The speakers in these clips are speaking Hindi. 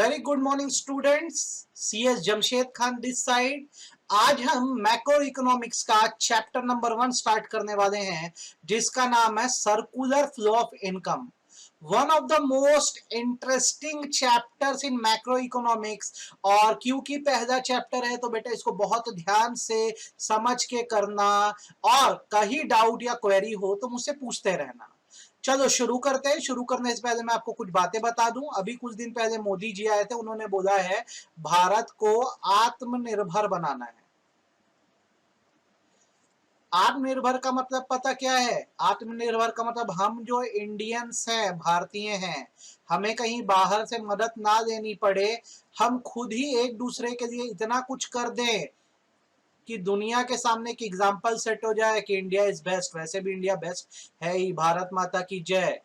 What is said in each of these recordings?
Very good morning students. CS Jamshed Khan this side. आज हम मैक्रो इकोनॉमिक्स का चैप्टर नंबर 1 स्टार्ट करने वाले हैं, जिसका नाम है circular flow of income. One of the most interesting chapters in macro economics. और क्योंकि पहला चैप्टर है तो बेटा इसको बहुत ध्यान से समझ के करना, और कहीं डाउट या क्वेरी हो तो मुझसे पूछते रहना। चलो शुरू करते हैं। शुरू करने से पहले मैं आपको कुछ बातें बता दूं। अभी कुछ दिन पहले मोदी जी आए थे, उन्होंने बोला है भारत को आत्मनिर्भर बनाना है। आत्मनिर्भर का मतलब पता क्या है? आत्मनिर्भर का मतलब हम जो इंडियंस हैं, भारतीय हैं, हमें कहीं बाहर से मदद ना लेनी पड़े, हम खुद ही एक दूसरे के लिए इतना कुछ कर दें कि दुनिया के सामने की एग्जाम्पल सेट हो जाए कि इंडिया इज बेस्ट। वैसे भी इंडिया बेस्ट है ही, भारत माता की जय।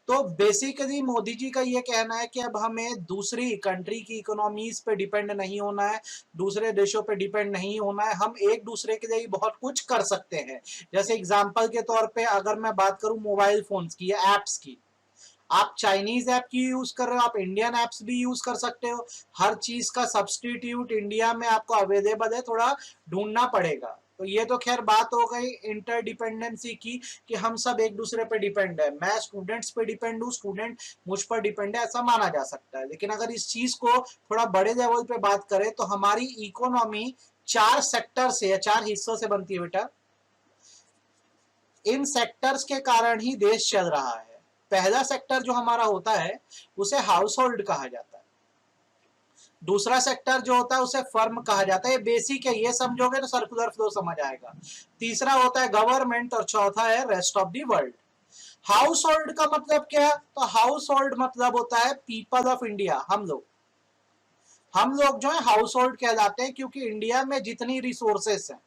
तो बेसिकली मोदी जी का ये कहना है कि अब हमें दूसरी कंट्री की इकोनॉमीज पे डिपेंड नहीं होना है, दूसरे देशों पे डिपेंड नहीं होना है, हम एक दूसरे के लिए बहुत कुछ कर सकते हैं। जैसे एग्जांपल के तौर पे अगर मैं बात करूं मोबाइल फोन्स की या एप्स की, आप चाइनीज ऐप की यूज कर रहे हो, आप इंडियन एप्स भी यूज कर सकते हो। हर चीज का सब्सटीट्यूट इंडिया में आपको अवेलेबल है, थोड़ा ढूंढना पड़ेगा। तो ये तो खैर बात हो गई इंटरडिपेंडेंसी की, कि हम सब एक दूसरे पे डिपेंड है। मैं स्टूडेंट्स पे डिपेंड हूँ, स्टूडेंट मुझ पर डिपेंड है, ऐसा माना जा सकता है। लेकिन अगर इस चीज को थोड़ा बड़े लेवल पे बात करें तो हमारी इकोनॉमी 4 सेक्टर से या 4 हिस्सों से बनती है बेटा। इन सेक्टर्स के कारण ही देश चल रहा है। पहला सेक्टर जो हमारा होता है उसे हाउस होल्ड कहा जाता है। दूसरा सेक्टर जो होता है उसे फर्म कहा जाता है। ये बेसिक है, ये समझोगे तो सर्कुलर फ्लो समझ आएगा। तीसरा होता है गवर्नमेंट और चौथा है rest of the world. House hold का मतलब क्या? तो हाउस होल्ड मतलब होता है पीपल ऑफ इंडिया, हम लोग जो है हाउस होल्ड कहलाते हैं, क्योंकि इंडिया में जितनी रिसोर्सेस हैं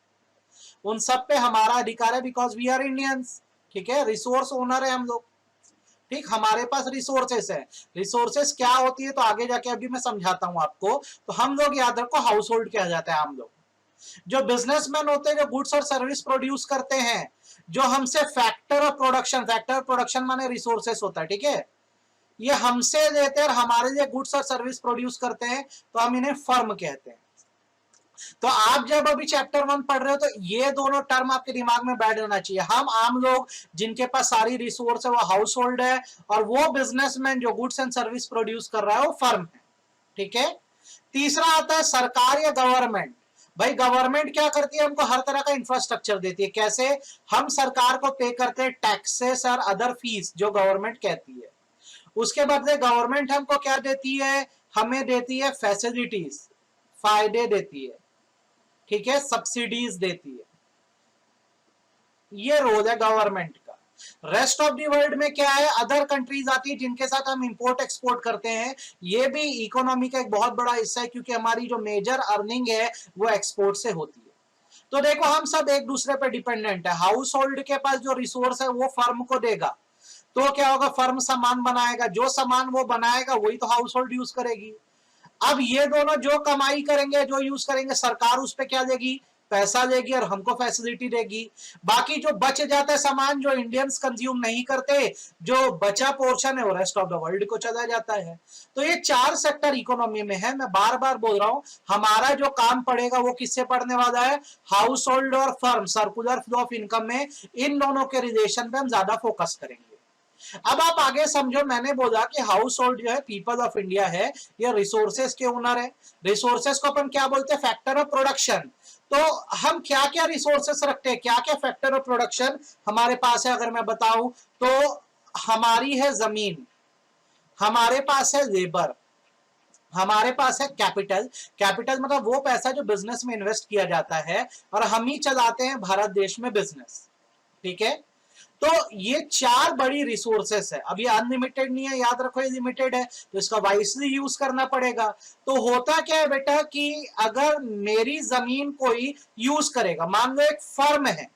उन सब पे हमारा अधिकार है, बिकॉज वी आर इंडियंस। ठीक है, रिसोर्स ओनर है हम लोग। ठीक, हमारे पास रिसोर्सेस है। रिसोर्सेस क्या होती है तो आगे जाके अभी मैं समझाता हूं आपको। तो हम लोग याद रखो हाउस होल्ड किया जाता है हम लोग। जो बिजनेसमैन होते हैं, जो गुड्स और सर्विस प्रोड्यूस करते हैं, जो हमसे फैक्टर ऑफ प्रोडक्शन माने रिसोर्सेस होता है, ठीक है, ये हमसे लेते हैं और हमारे लिए गुड्स और सर्विस प्रोड्यूस करते हैं, तो हम इन्हें फर्म कहते हैं। तो आप जब अभी चैप्टर 1 पढ़ रहे हो तो ये दोनों टर्म आपके दिमाग में बैठ जाना चाहिए। हम आम लोग जिनके पास सारी रिसोर्स है वो हाउस होल्ड है, और वो बिजनेसमैन जो गुड्स एंड सर्विस प्रोड्यूस कर रहा है वो फर्म है। ठीक है। तीसरा आता है सरकार या गवर्नमेंट। भाई गवर्नमेंट क्या करती है? हमको हर तरह का इंफ्रास्ट्रक्चर देती है। कैसे? हम सरकार को पे करते हैं टैक्सेस और अदर फीस जो गवर्नमेंट कहती है। उसके बदले गवर्नमेंट हमको क्या देती है? हमें देती है फैसिलिटीज, फायदे देती है, ठीक है, सब्सिडीज देती है। ये रोल है गवर्नमेंट का। रेस्ट ऑफ दी वर्ल्ड में क्या है? अदर कंट्रीज आती है जिनके साथ हम इंपोर्ट एक्सपोर्ट करते हैं। ये भी इकोनॉमी का एक बहुत बड़ा हिस्सा है, क्योंकि हमारी जो मेजर अर्निंग है वो एक्सपोर्ट से होती है। तो देखो हम सब एक दूसरे पर डिपेंडेंट है। हाउस होल्ड के पास जो रिसोर्स है वो फर्म को देगा, तो क्या होगा? फर्म सामान बनाएगा, जो सामान वो बनाएगा वही तो हाउस होल्ड यूज करेगी। अब ये दोनों जो कमाई करेंगे, जो यूज करेंगे, सरकार उस पर क्या देगी? पैसा देगी और हमको फैसिलिटी देगी। बाकी जो बच जाता है सामान, जो इंडियंस कंज्यूम नहीं करते, जो बचा पोर्शन है वो रेस्ट ऑफ द वर्ल्ड को चला जाता है। तो ये 4 सेक्टर इकोनॉमी में है। मैं बार बार बोल रहा हूं, हमारा जो काम पड़ेगा वो किससे पड़ने वाला है? हाउस होल्ड और firm, circular flow of income में इन दोनों के रिलेशन पे हम ज्यादा फोकस करेंगे। अब आप आगे समझो, मैंने बोला कि हाउस होल्ड जो है पीपल ऑफ इंडिया है, ये रिसोर्सेस के ओनर है। रिसोर्सेस को अपन क्या बोलते हैं? Factor of production. तो हम क्या क्या रिसोर्सेस रखते हैं, क्या क्या फैक्टर ऑफ प्रोडक्शन हमारे पास है? अगर मैं बताऊं तो हमारी है जमीन, हमारे पास है लेबर, हमारे पास है कैपिटल। कैपिटल मतलब वो पैसा जो बिजनेस में इन्वेस्ट किया जाता है, और हम ही चलाते हैं भारत देश में बिजनेस। ठीक है। तो ये 4 बड़ी रिसोर्सेस है। अब ये अनलिमिटेड नहीं है, याद रखो, ये लिमिटेड है, तो इसका वाइसली यूज करना पड़ेगा। तो होता क्या है बेटा कि अगर मेरी जमीन कोई यूज करेगा, मान लो एक फर्म है,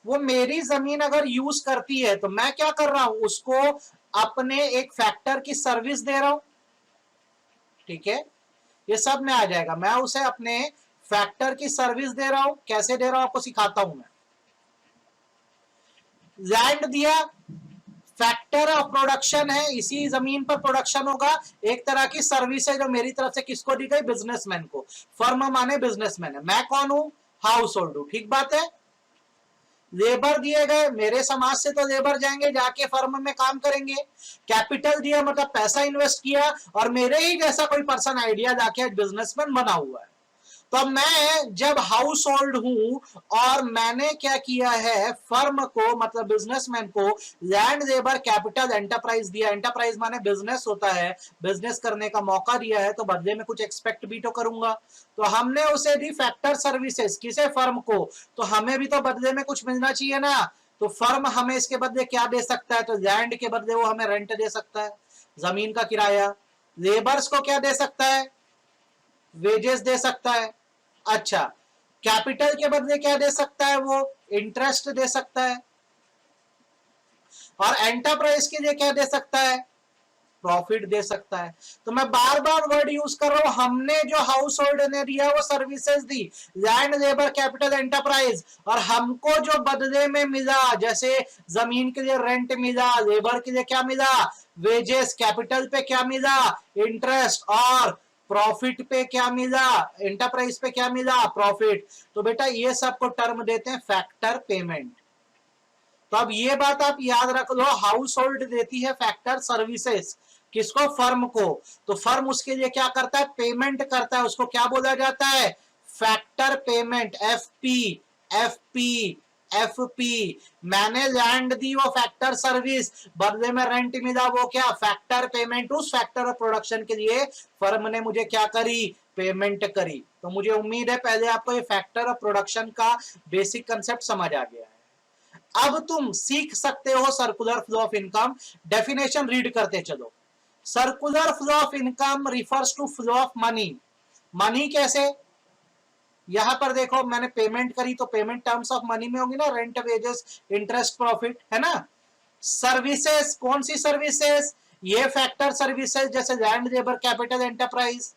वो मेरी जमीन अगर यूज करती है, तो मैं क्या कर रहा हूं? उसको अपने एक फैक्टर की सर्विस दे रहा हूं। ठीक है, ये सब में आ जाएगा। मैं उसे अपने फैक्टर की सर्विस दे रहा हूं। कैसे दे रहा हूं आपको सिखाता हूं मैं। लैंड दिया, फैक्टर ऑफ प्रोडक्शन है, इसी जमीन पर प्रोडक्शन होगा, एक तरह की सर्विस है जो मेरी तरफ से किसको दी गई, बिजनेसमैन को। फर्म माने बिजनेसमैन है, मैं कौन हूं, हाउस होल्ड हूं, ठीक बात है। लेबर दिए गए, मेरे समाज से तो लेबर जाएंगे, जाके फर्म में काम करेंगे। कैपिटल दिया मतलब पैसा इन्वेस्ट किया, और मेरे ही जैसा कोई पर्सन आइडिया जाके बिजनेसमैन बना हुआ है। तो मैं जब हाउस होल्ड हूं और मैंने क्या किया है, फर्म को मतलब बिजनेसमैन को लैंड, लेबर, कैपिटल, एंटरप्राइज दिया। एंटरप्राइज माने बिजनेस होता है, बिजनेस करने का मौका दिया है, तो बदले में कुछ एक्सपेक्ट भी तो करूंगा। तो हमने उसे दी फैक्टर सर्विसेज, किसे, फर्म को। तो हमें भी तो बदले में कुछ मिलना चाहिए ना। तो फर्म हमें इसके बदले क्या दे सकता है, तो लैंड के बदले वो हमें रेंट दे सकता है, जमीन का किराया। लेबर्स को क्या दे सकता है, वेजेस दे सकता है। अच्छा, कैपिटल के बदले क्या दे सकता है, वो इंटरेस्ट दे सकता है। और एंटरप्राइज के लिए क्या दे सकता है, प्रॉफिट दे सकता है। तो मैं बार बार वर्ड यूज कर रहा हूं, हमने जो हाउस होल्ड ने दिया वो सर्विसेज दी, लैंड, लेबर, कैपिटल, एंटरप्राइज। और हमको जो बदले में मिला, जैसे जमीन के लिए रेंट मिला, लेबर के लिए क्या मिला, वेजेस, कैपिटल पे क्या मिला, इंटरेस्ट, और प्रॉफिट पे क्या मिला, एंटरप्राइज पे क्या मिला, प्रॉफिट। तो बेटा ये सबको टर्म देते हैं फैक्टर पेमेंट। तो अब ये बात आप याद रख लो, हाउस होल्ड देती है फैक्टर सर्विसेज, किसको, फर्म को। तो फर्म उसके लिए क्या करता है, पेमेंट करता है, उसको क्या बोला जाता है, factor payment, FP, FP, FP. मैंने लैंड दी, वो फैक्टर सर्विस, बदले में रेंट मिला, वो क्या, फैक्टर पेमेंट। उस फैक्टर ऑफ प्रोडक्शन के लिए फर्म ने मुझे क्या करी, पेमेंट करी। तो मुझे उम्मीद है पहले आपको ये फैक्टर ऑफ प्रोडक्शन का बेसिक कंसेप्ट समझ आ गया है। अब तुम सीख सकते हो circular flow of income. Definition read करते चलो। Circular flow of income refers to flow of money. Money कैसे, यहां पर देखो मैंने पेमेंट करी, तो पेमेंट टर्म्स ऑफ मनी में होगी ना, रेंट, वेजेस, इंटरेस्ट, प्रॉफिट, है ना। सर्विसेज, कौन सी सर्विसेज, ये फैक्टर सर्विसेज, जैसे land, labour, capital, enterprise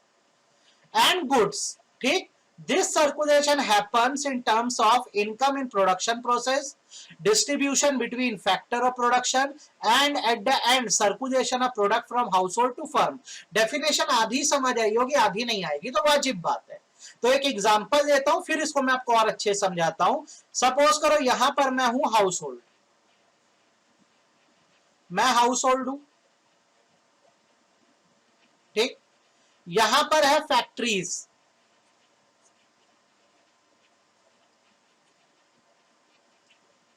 and goods, ठीक। This circulation happens in terms of income in production process, distribution between factor of production, and at the end circulation of product from household to firm. Definition आधी समझ आई होगी, आधी नहीं आएगी, तो वाजिब बात है। तो एक एग्जांपल देता हूं, फिर इसको मैं आपको और अच्छे समझाता हूं। सपोज करो यहां पर मैं हूं हाउस होल्ड, मैं हाउस होल्ड हूं, ठीक। यहां पर है फैक्ट्रीज,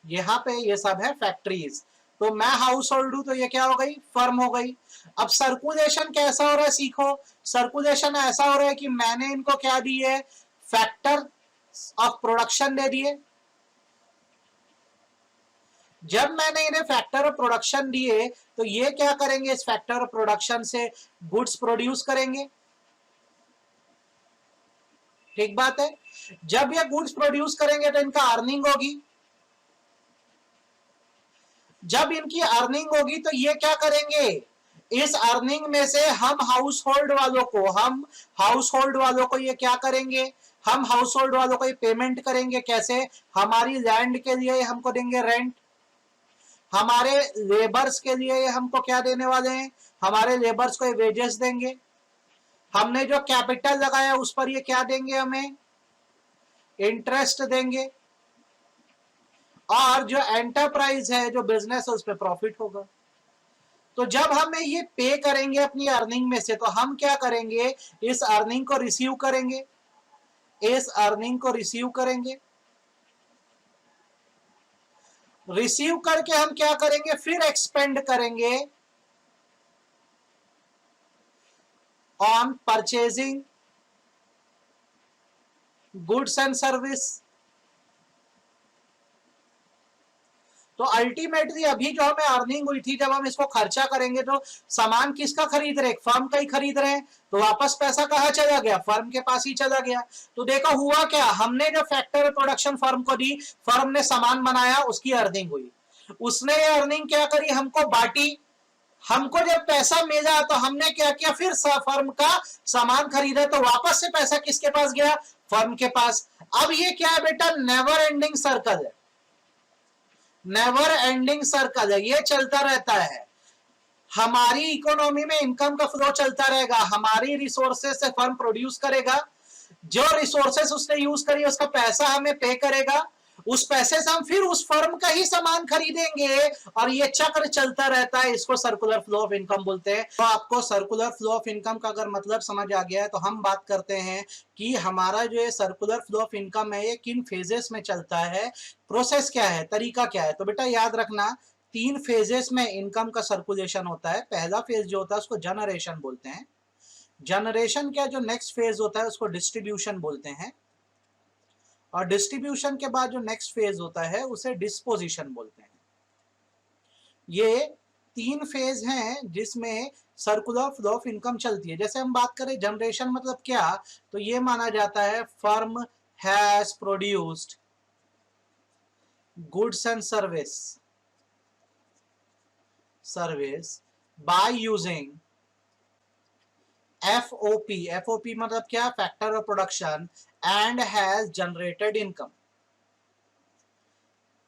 यहां पे ये सब है फैक्ट्रीज। तो मैं हाउस होल्ड हूं, तो ये क्या हो गई, फर्म हो गई। अब सर्कुलेशन कैसा हो रहा है, सीखो। सर्कुलेशन ऐसा हो रहा है कि मैंने इनको क्या दिए, फैक्टर ऑफ प्रोडक्शन दे दिए। जब मैंने इन्हें फैक्टर ऑफ प्रोडक्शन दिए, तो ये क्या करेंगे, इस फैक्टर ऑफ प्रोडक्शन से गुड्स प्रोड्यूस करेंगे, ठीक बात है। जब ये गुड्स प्रोड्यूस करेंगे तो इनका अर्निंग होगी। जब इनकी अर्निंग होगी तो ये क्या करेंगे, इस अर्निंग में से हम हाउस होल्ड वालों को ये क्या करेंगे, हम हाउस होल्ड वालों को ये पेमेंट करेंगे। कैसे, हमारी लैंड के लिए हमको देंगे रेंट, हमारे लेबर्स के लिए हमको क्या देने वाले हैं, हमारे लेबर्स को ये वेजेस देंगे। हमने जो कैपिटल लगाया उस पर ये क्या देंगे, हमें इंटरेस्ट देंगे। और जो एंटरप्राइज है, जो बिजनेस है, उस पर प्रॉफिट होगा। तो जब हमें ये पे करेंगे अपनी अर्निंग में से, तो हम क्या करेंगे, इस अर्निंग को रिसीव करेंगे, इस अर्निंग को रिसीव करेंगे। रिसीव करके हम क्या करेंगे, फिर एक्सपेंड करेंगे on purchasing goods and service. तो अल्टीमेटली अभी जो हमें अर्निंग हुई थी, जब हम इसको खर्चा करेंगे, तो सामान किसका खरीद रहे, फर्म का ही खरीद रहे हैं। तो वापस पैसा कहां चला गया, फर्म के पास ही चला गया। तो देखा हुआ क्या, हमने जो फैक्टर प्रोडक्शन फर्म को दी, फर्म ने सामान बनाया, उसकी अर्निंग हुई, उसने ये अर्निंग क्या करी, हमको बांटी। हमको जब पैसा मिला तो हमने क्या किया, फिर फर्म का सामान खरीदा, तो वापस से पैसा किसके पास गया, फर्म के पास। अब ये क्या है बेटा, नेवर एंडिंग सर्कल है। नेवर एंडिंग सर्कल है, ये चलता रहता है। हमारी इकोनॉमी में इनकम का फ्लो चलता रहेगा, हमारी रिसोर्सेस से फर्म प्रोड्यूस करेगा, जो रिसोर्सेस उसने यूज करी उसका पैसा हमें पे करेगा, उस पैसे से हम फिर उस फर्म का ही सामान खरीदेंगे और ये चक्र चलता रहता है। इसको सर्कुलर फ्लो ऑफ इनकम बोलते हैं। तो आपको सर्कुलर फ्लो ऑफ इनकम का अगर मतलब समझ आ गया है तो हम बात करते हैं कि हमारा जो ये सर्कुलर फ्लो ऑफ इनकम है ये किन फेजेस में चलता है, प्रोसेस क्या है, तरीका क्या है। तो बेटा याद रखना 3 फेजेस में इनकम का सर्कुलेशन होता है। पहला फेज जो होता है उसको जनरेशन बोलते हैं, जनरेशन का जो नेक्स्ट फेज होता है उसको डिस्ट्रीब्यूशन बोलते हैं, और डिस्ट्रीब्यूशन के बाद जो नेक्स्ट फेज होता है उसे डिस्पोजिशन बोलते हैं। ये 3 फेज हैं जिसमें सर्कुलर फ्लो ऑफ इनकम चलती है। जैसे हम बात करें जनरेशन मतलब क्या, तो ये माना जाता है firm has produced goods and service by using FOP. FOP मतलब क्या, factor of production, and has generated income.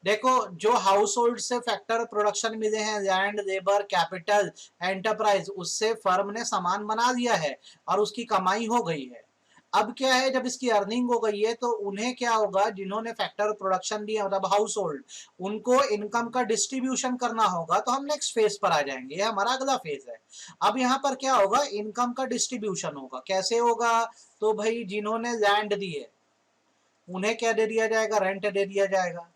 देखो जो हाउस होल्ड से फैक्टर प्रोडक्शन मिले हैं, लैंड, लेबर, कैपिटल, एंटरप्राइज, उससे फर्म ने सामान बना दिया है और उसकी कमाई हो गई है। अब क्या है, जब इसकी अर्निंग हो गई है तो उन्हें क्या होगा, जिन्होंने फैक्टर प्रोडक्शन दिया मतलब हाउस होल्ड, उनको इनकम का डिस्ट्रीब्यूशन करना होगा। तो हम नेक्स्ट फेज पर आ जाएंगे, ये हमारा अगला फेज है। अब यहाँ पर क्या होगा, इनकम का डिस्ट्रीब्यूशन होगा। कैसे होगा, तो भाई जिन्होंने लैंड दी है उन्हें क्या दे दिया जाएगा, रेंट दे दिया जाएगा।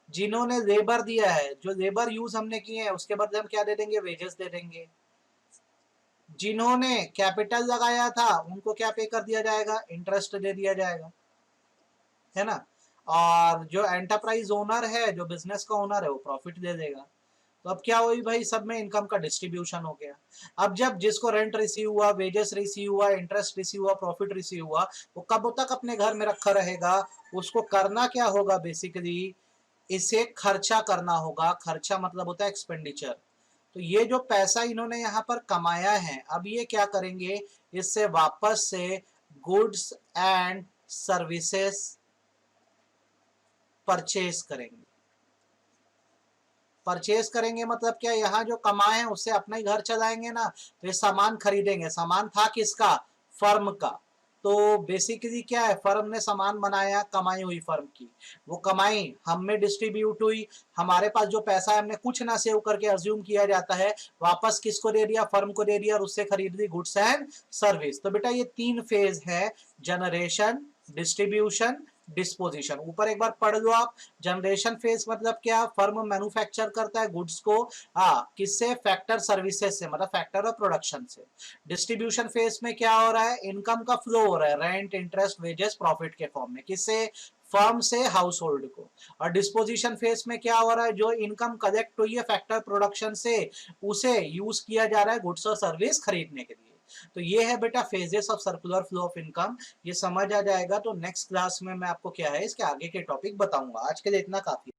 जिन्होंने लेबर दिया है, जो लेबर यूज हमने किए हैं उसके बदले हम क्या दे देंगे, वेजेस दे देंगे। जिन्होंने कैपिटल लगाया था उनको क्या पे कर दिया जाएगा, इंटरेस्ट दे दिया जाएगा, है ना। और जो एंटरप्राइज ओनर है, जो बिजनेस का ओनर है, वो प्रॉफिट दे देगा। तो अब क्या हुई भाई, सब में इनकम का डिस्ट्रीब्यूशन हो गया। अब जब जिसको रेंट रिसीव हुआ, वेजेस रिसीव हुआ, इंटरेस्ट रिसीव हुआ, प्रॉफिट रिसीव हुआ, वो कब तक अपने घर में रखा रहेगा। उसको करना क्या होगा, बेसिकली इसे खर्चा करना होगा। खर्चा मतलब होता है एक्सपेंडिचर। तो ये जो पैसा इन्होंने यहाँ पर कमाया है, अब ये क्या करेंगे, इससे वापस से गुड्स एंड सर्विसेज परचेज करेंगे। परचेज करेंगे मतलब क्या, यहाँ जो कमाए हैं उससे अपना ही घर चलाएंगे ना। तो ये सामान खरीदेंगे। सामान था किसका, फर्म का। तो बेसिकली क्या है, फर्म ने सामान बनाया, कमाई हुई फर्म की, वो कमाई हम में डिस्ट्रीब्यूट हुई। हमारे पास जो पैसा है हमने कुछ ना सेव करके अज्यूम किया जाता है, वापस किसको दे दिया, फर्म को दे दिया, और उससे खरीद ली गुड्स एंड सर्विस। तो बेटा ये 3 फेज है, जनरेशन, डिस्ट्रीब्यूशन, डिस्पोजिशन। ऊपर एक बार पढ़ लो आप। जनरेशन फेज मतलब क्या, फर्म मैन्युफैक्चर करता है गुड्स को, किससे, फैक्टर सर्विसेज से, मतलब फैक्टर ऑफ प्रोडक्शन से। डिस्ट्रीब्यूशन फेज में क्या हो रहा है, इनकम का फ्लो हो रहा है, रेंट, इंटरेस्ट, वेजेस, प्रॉफिट के फॉर्म में, किससे, फर्म से हाउस होल्ड को। और डिस्पोजिशन फेज में क्या हो रहा है, जो इनकम कलेक्ट हुई है फैक्टर प्रोडक्शन से, उसे यूज किया जा रहा है गुड्स और सर्विस खरीदने के लिए। तो ये है बेटा phases of circular flow of income. ये समझ आ जाएगा तो नेक्स्ट क्लास में मैं आपको क्या है इसके आगे के टॉपिक बताऊंगा। आज के लिए इतना काफी।